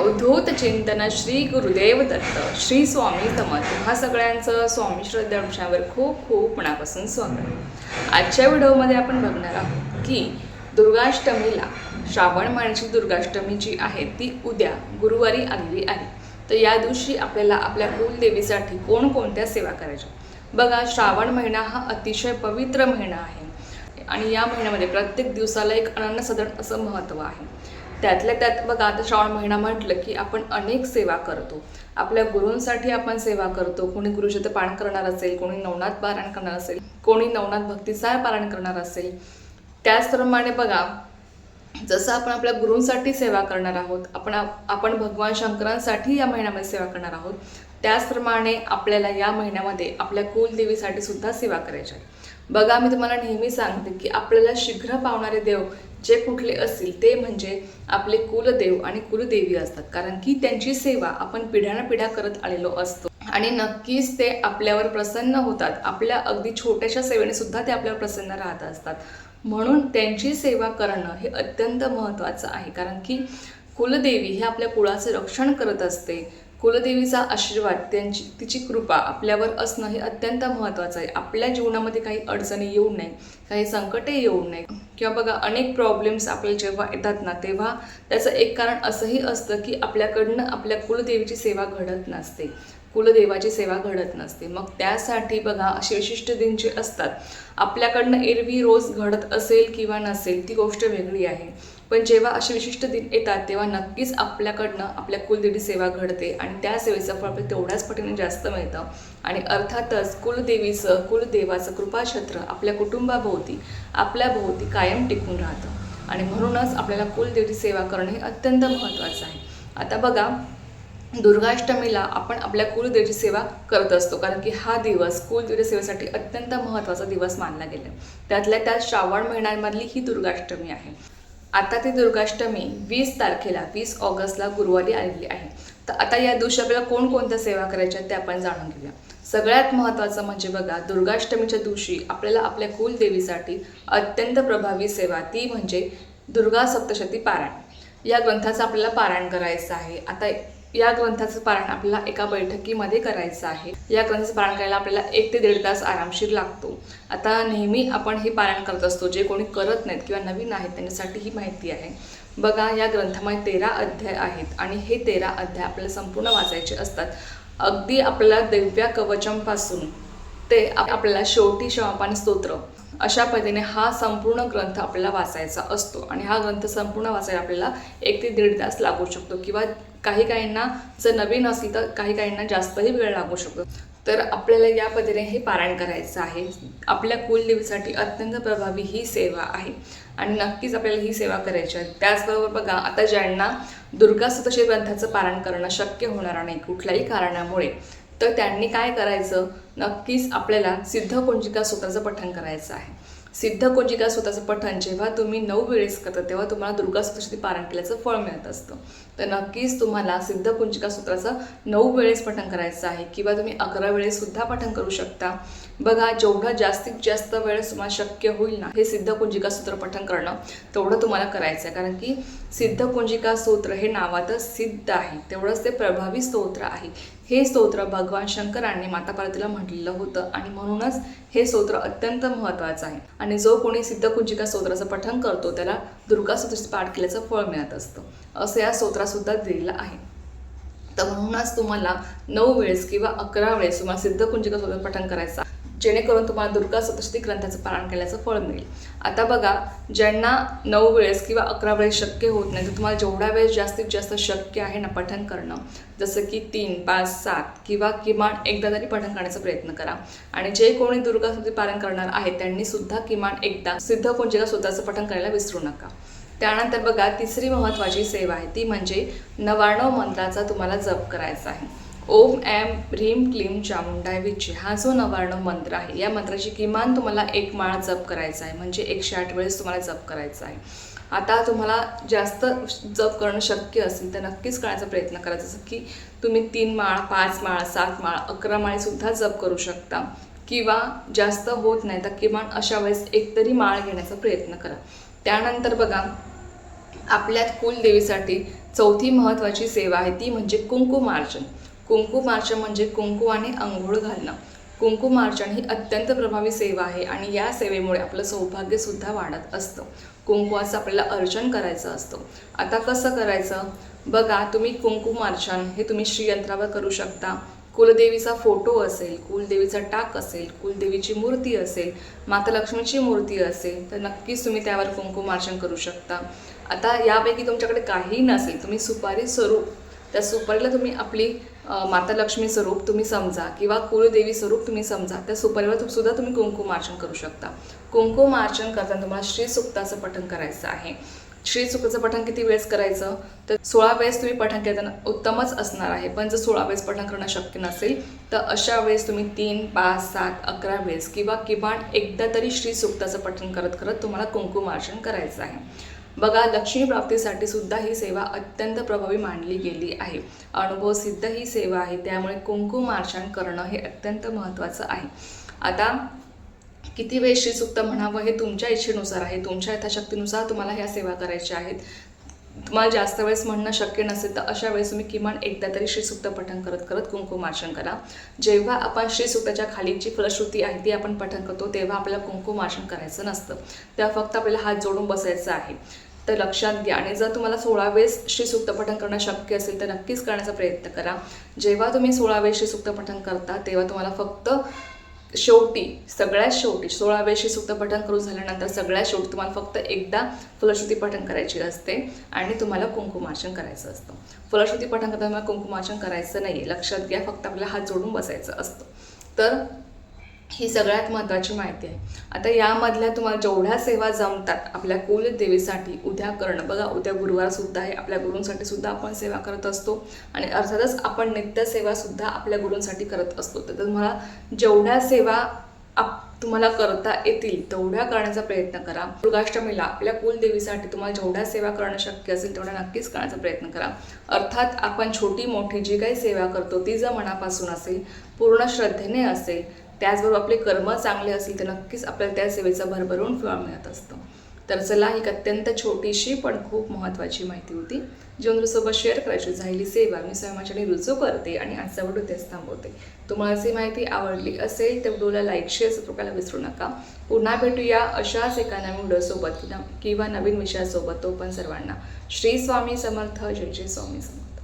अवधूत चिंतन श्री गुरुदेव दत्त श्री स्वामी समर्थ हा सगळ्यांचं स्वामी श्रद्धा वृक्षावर खूप खूप मनापासून स्वागत। आजच्या व्हिडिओमध्ये आपण बघणार आहोत की दुर्गाष्टमीला श्रावण महिन्याची दुर्गाष्टमी जी आहे ती उद्या गुरुवारी आलेली आहे। तर या दिवशी आपल्याला आपल्या कुलदेवीसाठी कोणकोणत्या सेवा करायच्या बघा। श्रावण महिना हा अतिशय पवित्र महिना आहे आणि या महिन्यामध्ये प्रत्येक दिवसाला एक अनन्यसाधारण असं महत्त्व आहे। त्यातल्या त्यात बघा, आता श्रावण महिना म्हटलं की आपण अनेक सेवा करतो। आपल्या गुरूंसाठी आपण सेवा करतो। कोणी गुरुशब्द पारायण करणार असेल, कोणी नवनाथ पारायण करणार असेल, कोणी नवनाथ भक्तिसार पारायण करणार असेल। त्याचप्रमाणे बघा, जसं आपण आपल्या गुरूंसाठी सेवा करणार आहोत, आपण भगवान शंकरांसाठी या महिन्यामध्ये सेवा करणार आहोत, त्याचप्रमाणे आपल्याला या महिन्यामध्ये आपल्या कुलदेवीसाठी सुद्धा सेवा करायची आहे। बघा, मी तुम्हाला नेहमी सांगते की आपल्याला शीघ्र पावणारे देव जे कुठले असतील ते म्हणजे आपले कुलदेव आणि कुलदेवी असतात, कारण की त्यांची सेवा आपण पिढ्यानपिढ्या करत आलेलो असतो आणि नक्कीच ते आपल्यावर प्रसन्न होतात। आपल्या अगदी छोट्याशा सेवेने सुद्धा ते आपल्यावर प्रसन्न राहत असतात। म्हणून त्यांची सेवा करणं हे अत्यंत महत्त्वाचं आहे, कारण की कुलदेवी हे आपल्या कुळाचे रक्षण करत असते। कुलदेवीचा आशीर्वाद, तिची कृपा आपल्यावर असणं हे अत्यंत महत्त्वाचं आहे। आपल्या जीवनामध्ये काही अडचणी येऊ नये, काही संकटे येऊ नये किंवा बघा अनेक प्रॉब्लेम्स आपल्याला जेव्हा येतात ना, तेव्हा त्याचं एक कारण असंही असतं की आपल्याकडनं आपल्या कुलदेवीची सेवा घडत नसते, कुलदेवाची सेवा घडत नसते। मग त्यासाठी बघा, असे विशिष्ट दिन जे असतात आपल्याकडनं एरवी रोज घडत असेल किंवा नसेल ती गोष्ट वेगळी आहे, पण जेव्हा असे विशिष्ट दिन येतात तेव्हा नक्कीच आपल्याकडनं आपल्या कुलदेवी सेवा घडते आणि त्या सेवेचं फळ आपल्याला तेवढ्याच पटीने जास्त मिळतं। आणि अर्थातच कुलदेवाचं कृपाछत्र आपल्या कुटुंबाभोवती, आपल्या भोवती कायम टिकून राहतं आणि म्हणूनच आपल्याला कुलदेवीची सेवा करणं हे अत्यंत महत्त्वाचं आहे। आता बघा, दुर्गाष्टमीला आपण आपल्या कुलदेवीची सेवा करत असतो, कारण की हा दिवस कुलदेवीच्या सेवेसाठी अत्यंत महत्त्वाचा दिवस मानला गेला। त्यातल्या त्यात श्रावण महिन्यामधली ही दुर्गाष्टमी आहे। आता ती दुर्गाष्टमी 20 ऑगस्टला गुरुवारी आलेली आहे। तर आता या दिवशी आपल्याला कोणकोणत्या सेवा करायच्या ते आपण जाणून घेऊया। सगळ्यात महत्त्वाचं म्हणजे बघा, दुर्गाष्टमीच्या दिवशी आपल्याला आपल्या कुलदेवीसाठी अत्यंत प्रभावी सेवा ती म्हणजे दुर्गा सप्तशती पारायण। या ग्रंथाचं आपल्याला पारायण करायचं आहे। आता या ग्रंथाचं पारायण आपल्याला एका बैठकीमध्ये करायचं आहे। या ग्रंथाचं पारायण करायला आपल्याला 1 ते 1.5 तास आरामशीर लागतो। आता नेहमी आपण हे पारायण करत असतो, जे कोणी करत नाहीत किंवा नवीन आहेत त्यांच्यासाठी ही माहिती आहे। बघा, या ग्रंथामध्ये 13 अध्याय आहेत आणि हे 13 अध्याय आपल्याला संपूर्ण वाचायचे असतात। अगदी आपल्याला दिव्या कवचमपासून ते आपल्याला शेवटी क्षमापान स्तोत्र अशा पद्धतीने हा संपूर्ण ग्रंथ आपल्याला वाचायचा असतो आणि हा ग्रंथ संपूर्ण वाचायला आपल्याला 1 ते 1.5 तास लागू शकतो किंवा काहींना जर नवीन असेल तर काहींना जास्तही वेळ लागू शकतो। तर आपल्याला या पद्धतीने हे पारायण करायचं आहे। आपल्या कुलदेवीसाठी अत्यंत प्रभावी ही सेवा आहे आणि नक्कीच आपल्याला ही सेवा करायची आहे। त्याचबरोबर बघा, आता ज्यांना दुर्गा सप्तशती ग्रंथाचं पारायण करणं शक्य होणार नाही कुठल्याही कारणामुळे, तर त्यांनी काय करायचं, नक्कीच आपल्याला सिद्धकुंजिका स्तोत्राचं पठण करायचं आहे। सिद्धकुंजिका स्तोत्राचं पठण जेव्हा तुम्ही 9 वेळेस करता तेव्हा तुम्हाला दुर्गा सप्तशती पारायण केल्याचं फळ मिळत असतं। तर नक्कीच तुम्हाला सिद्धकुंजिका स्तोत्राचं 9 वेळेस पठण करायचं आहे किंवा तुम्ही 11 वेळेस सुद्धा पठण करू शकता। बघा, जेवढं जास्तीत जास्त वेळेस तुम्हाला शक्य होईल ना हे सिद्धकुंजिका स्तोत्र पठण करणं, तेवढं तुम्हाला करायचं आहे, कारण की सिद्धकुंजिका स्तोत्र हे नावातच सिद्ध आहे, तेवढंच ते प्रभावी स्तोत्र आहे। हे स्तोत्र भगवान शंकरांनी माता पार्वतीला म्हटलेलं होतं आणि म्हणूनच हे स्तोत्र अत्यंत महत्त्वाचं आहे आणि जो कोणी सिद्धकुंजिका स्तोत्राचं पठण करतो त्याला दुर्गा सप्तशती पाठ केल्याचं फळ मिळत असतं, असं या स्तोत्रासुद्धा दिलेलं आहे। तर म्हणूनच तुम्हाला 9 वेळेस किंवा 11 वेळेस तुम्हाला सिद्धकुंजिका स्तोत्र पठण करायचं, जेणेकरून तुम्हाला दुर्गा सप्तशती ग्रंथाचं पारायण केल्याचं फळ मिळेल। आता बघा, ज्यांना 9 वेळेस किंवा 11 वेळेस शक्य होत नाही, तर तुम्हाला जेवढा वेळेस जास्तीत जास्त शक्य आहे ना पठण करणं, जसं की 3, 5, 7 किंवा किमान एकदा तरी पठण करण्याचा प्रयत्न करा। आणि जे कोणी दुर्गा सप्तशती पारायण करणार आहेत त्यांनी सुद्धा किमान एकदा सिद्धकुंजिका स्तोत्राचं पठण करायला विसरू नका। त्यानंतर बघा, तिसरी महत्त्वाची सेवा आहे ती म्हणजे 99 मंत्राचा तुम्हाला जप करायचा आहे। ओम ऐं ह्रीं क्लीं चामुंडाय विचे हा जो 99 मंत्र आहे, या मंत्राची किमान तुम्हाला 1 माळ जप करायचा आहे, म्हणजे 108 वेळेस तुम्हाला जप करायचा आहे। आता तुम्हाला जास्त जप करणं शक्य असेल तर नक्कीच करण्याचा प्रयत्न करा, जसं की तुम्ही 3 माळ, 5 माळ, 7 माळ, 11 माळेसुद्धा जप करू शकता किंवा जास्त होत नाही तर किमान अशा वेळेस 1 तरी माळ घेण्याचा प्रयत्न करा। त्यानंतर बघा, आपल्या कुलदेवीसाठी चौथी महत्त्वाची सेवा आहे ती म्हणजे कुंकुमार्चन. कुंकुमार्चन म्हणजे कुंकुवाने अंघोळ घालणं. कुंकुमार्चन ही अत्यंत प्रभावी सेवा आहे आणि या सेवेमुळे आपलं सौभाग्यसुद्धा वाढत असतं. कुंकवाचं आपल्याला अर्चन करायचं असतं. आता कसं करायचं बघा, तुम्ही कुंकुमार्चन हे तुम्ही श्रीयंत्रावर करू शकता. कुलदेवीचा फोटो असेल, कुलदेवीचा टाक असेल, कुलदेवीची मूर्ती असेल, माता लक्ष्मीची मूर्ती असेल तर नक्कीच तुम्ही त्यावर कुंकुमार्चन करू शकता. आता यापैकी तुमच्याकडे काही नसेल, तुम्ही सुपारी स्वरूप त्या सुपारीला तुम्ही आपली माता लक्ष्मी स्वरूप तुम्ही समजा किंवा कुलदेवी स्वरूप तुम्ही समजा, त्या सुपारीवर सुद्धा तुम्ही कुंकुमार्चन करू शकता. कुंकुमार्चन करताना तुम्हाला श्रीसुक्ताचं पठण करायचं आहे. श्रीसुक्ताचं पठण किती वेळेस करायचं तर 16 वेळेस तुम्ही पठण केलं उत्तमच असणार आहे. पण जर 16 वेळेस पठण करणं शक्य नसेल तर अशा वेळेस तुम्ही 3, 5, 7, 11 वेळेस किंवा किमान एकदा तरी श्रीसुक्ताचं पठण करत करत तुम्हाला कुंकुमार्चन करायचं आहे. बघा, लक्ष्मी प्राप्तीसाठी सुद्धा ही सेवा अत्यंत प्रभावी मानली गेली आहे. अनुभव सिद्ध ही सेवा आहे, त्यामुळे कुंकुमार्चन करणं हे अत्यंत महत्त्वाचं आहे. आता किती वेळ श्रीसुक्त म्हणावं हे तुमच्या इच्छेनुसार आहे, तुमच्या यथाशक्तीनुसार तुम्हाला ह्या सेवा करायच्या आहेत. तुम्हाला जास्त वेळेस म्हणणं शक्य नसेल तर अशा वेळेस तुम्ही किमान एकदा तरी श्रीसुक्त पठण करत करत कुंकुमार्चन करा. जेव्हा आपण श्रीसुक्ताच्या खालीची फलश्रुती आहे ती आपण पठण करतो तेव्हा आपल्याला कुंकुमार्चन करायचं नसतं, तेव्हा फक्त आपल्याला हात जोडून बसायचं आहे. तर लक्षात घ्या. आणि जर तुम्हाला 16 वेळेस श्रीसुक्त पठण करणं शक्य असेल तर नक्कीच करण्याचा प्रयत्न करा. जेव्हा तुम्ही 16 वेळेस श्रीसुक्त पठण करता तेव्हा तुम्हाला फक्त शेवटी, सगळ्यात शेवटी 16 वेळेस श्रीसुक्त पठण करून झाल्यानंतर सगळ्यात शेवटी तुम्हाला फक्त एकदा फलश्रुती पठण करायची असते आणि तुम्हाला कुंकुमार्चन करायचं असतं. फलश्रुती पठण करताना कुंकुमार्चन करायचं नाही आहे, लक्षात घ्या. फक्त आपल्याला हात जोडून बसायचं असतं. तर ही सगळ्यात महत्त्वाची माहिती आहे. आता यामधल्या तुम्हाला जेवढ्या सेवा जमतात आपल्या कुलदेवीसाठी उद्या करणं. बघा, उद्या गुरुवारसुद्धा आहे, आपल्या गुरूंसाठी सुद्धा आपण सेवा करत असतो आणि अर्थातच आपण नित्यसेवासुद्धा आपल्या गुरूंसाठी करत असतो. तर तुम्हाला जेवढ्या सेवा तुम्हाला करता येतील तेवढ्या करण्याचा प्रयत्न करा. दुर्गाष्टमीला आपल्या कुलदेवीसाठी तुम्हाला जेवढ्या सेवा करणं शक्य असेल तेवढ्या नक्कीच करण्याचा प्रयत्न करा. अर्थात आपण छोटी मोठी जी काही सेवा करतो ती जर मनापासून असेल, पूर्ण श्रद्धेने असेल, त्याचबरोबर आपले कर्म चांगले असतील तर नक्कीच आपल्याला त्या सेवेचा भरभरून फळ मिळत असतं. तर चला, ही अत्यंत छोटीशी पण खूप महत्त्वाची माहिती होती जी सोबत शेअर करायची झालेली सेवा मी स्वयंमाच्याने रुजू करते आणि आजचा व्हिडिओ तेच थांबवते. तुम्हाला ही माहिती आवडली असेल तर व्हिडिओला लाईक, शेअर, सबस्क्राईब करायला विसरू नका. पुन्हा भेटूया अशाच एका नवीन व्हिडिओसोबत किंवा नवीन विषयासोबत. तो पण सर्वांना श्री स्वामी समर्थ. जय जय स्वामी समर्थ.